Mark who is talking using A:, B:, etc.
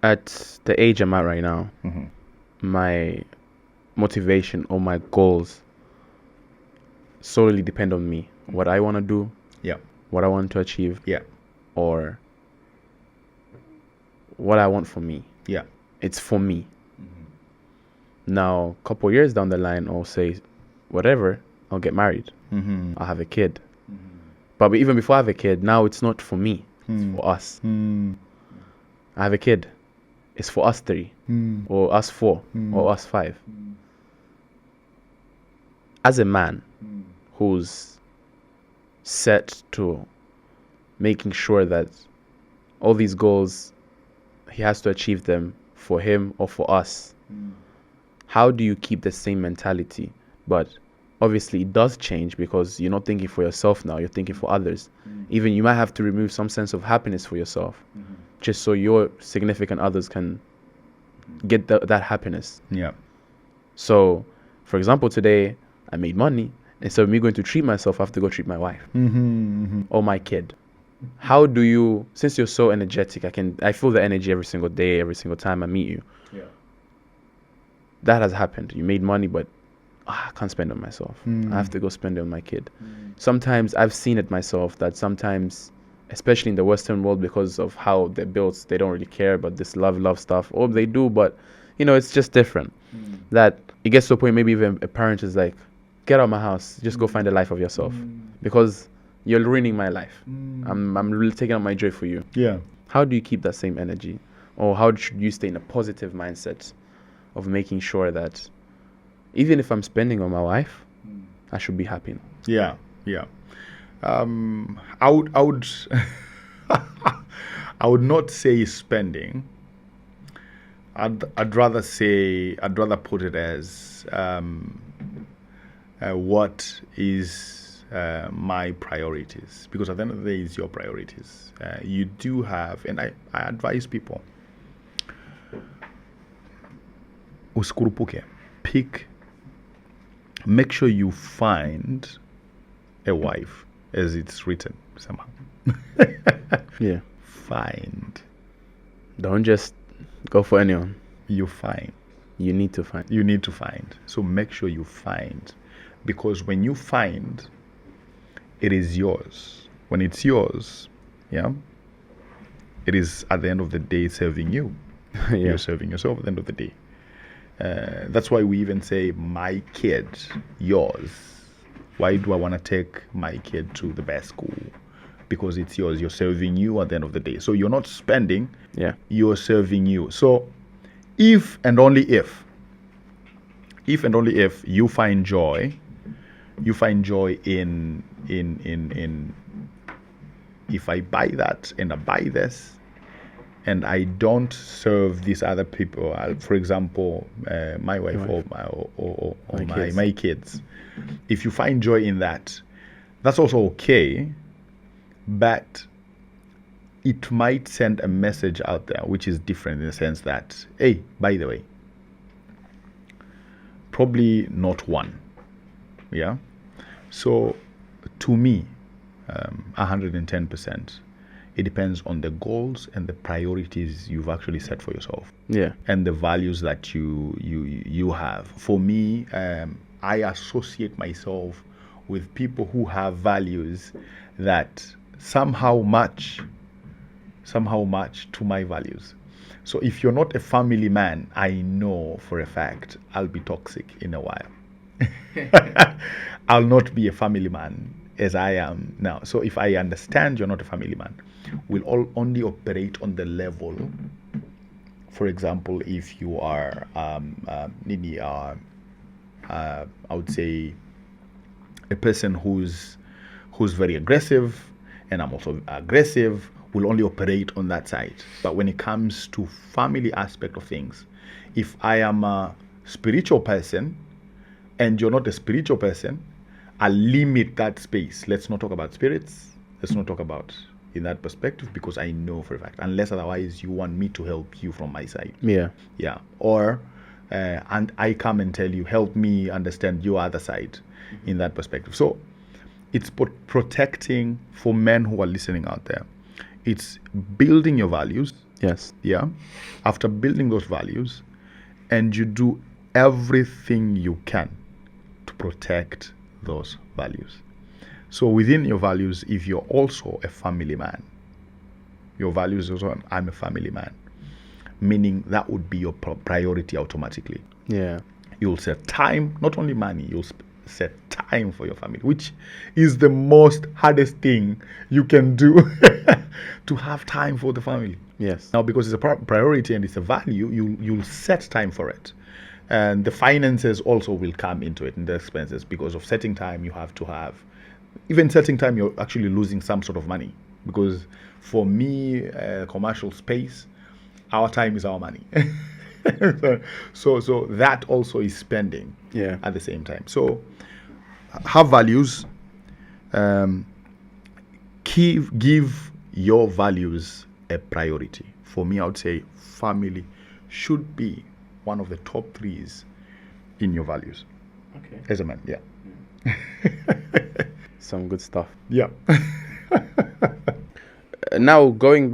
A: At the age I'm at right now, my motivation or my goals solely depend on me. What I want to do, what I want to achieve, or what I want for me. It's for me. Now, a couple of years down the line, I'll say, whatever, I'll get married. I'll have a kid. But even before I have a kid, now it's not for me. It's for us. I have a kid. It's for us 3, or us 4, or us 5. As a man who's set to making sure that all these goals, he has to achieve them for him or for us, how do you keep the same mentality? But obviously it does change because you're not thinking for yourself now, you're thinking for others. Even you might have to remove some sense of happiness for yourself, just so your significant others can get that happiness. So, for example, today I made money. Instead of me going to treat myself, I have to go treat my wife or my kid. How do you, since you're so energetic, I feel the energy every single day, every single time I meet you. That has happened. You made money, but I can't spend it on myself. I have to go spend it on my kid. Sometimes I've seen it myself that sometimes, especially in the Western world, because of how they're built, they don't really care about this love stuff. Or they do, but it's just different. That it gets to a point, maybe even a parent is like, get out of my house, just go find a life of yourself, because you're ruining my life. I'm really taking out my joy for you. How do you keep that same energy, or how should you stay in a positive mindset of making sure that even if I'm spending on my wife, I should be happy?
B: I would I would not say spending. I'd rather put it as what is my priorities, because at the end of the day, it's your priorities. You do have, and I advise people, usikurupuke, make sure you find a wife, as it's written somehow. Find.
A: Don't just go for anyone.
B: You find.
A: You need to find.
B: So make sure you find, because when you find, it is yours. When it's yours, it is at the end of the day serving you. You're serving yourself at the end of the day. That's why we even say, my kid, yours. Why do I want to take my kid to the best school? Because it's yours. You're serving you at the end of the day. So you're not spending. You're serving you. So if and only if you find joy in if I buy that and I buy this, and I don't serve these other people, for example, my wife or my kids. If you find joy in that, that's also okay, but it might send a message out there which is different, in the sense that, hey, by the way, probably not one. So to me, 110%, it depends on the goals and the priorities you've actually set for yourself. And the values that you have. For me, I associate myself with people who have values that somehow match to my values. So if you're not a family man, I know for a fact I'll be toxic in a while. I'll not be a family man as I am now. So if I understand you're not a family man, we'll all only operate on the level. For example, if you are I would say a person who's very aggressive, and I'm also aggressive, will only operate on that side. But when it comes to family aspect of things, if I am a spiritual person and you're not a spiritual person, I'll limit that space. Let's not talk about spirits. Let's not talk about in that perspective, because I know for a fact, unless otherwise you want me to help you from my side. Or and I come and tell you, help me understand your other side in that perspective. So it's protecting, for men who are listening out there, it's building your values,
A: Yes.
B: Yeah. After building those values, and you do everything you can to protect those values. So within your values, if you're also a family man, your values also, I'm a family man, meaning that would be your priority automatically.
A: Yeah.
B: You'll set time, not only money, you'll set time for your family, which is the most hardest thing you can do to have time for the family.
A: Yes.
B: Now, because it's a priority and it's a value, you'll set time for it. And the finances also will come into it, and the expenses. Because of setting time, you have to have, even setting time, you're actually losing some sort of money. Because for me, commercial space, our time is our money. so that also is spending at the same time. So have values, give your values a priority. For me, I would say family should be one of the top 3s in your values.
A: Okay.
B: As a man, yeah.
A: Some good stuff.
B: Yeah.
A: Now going back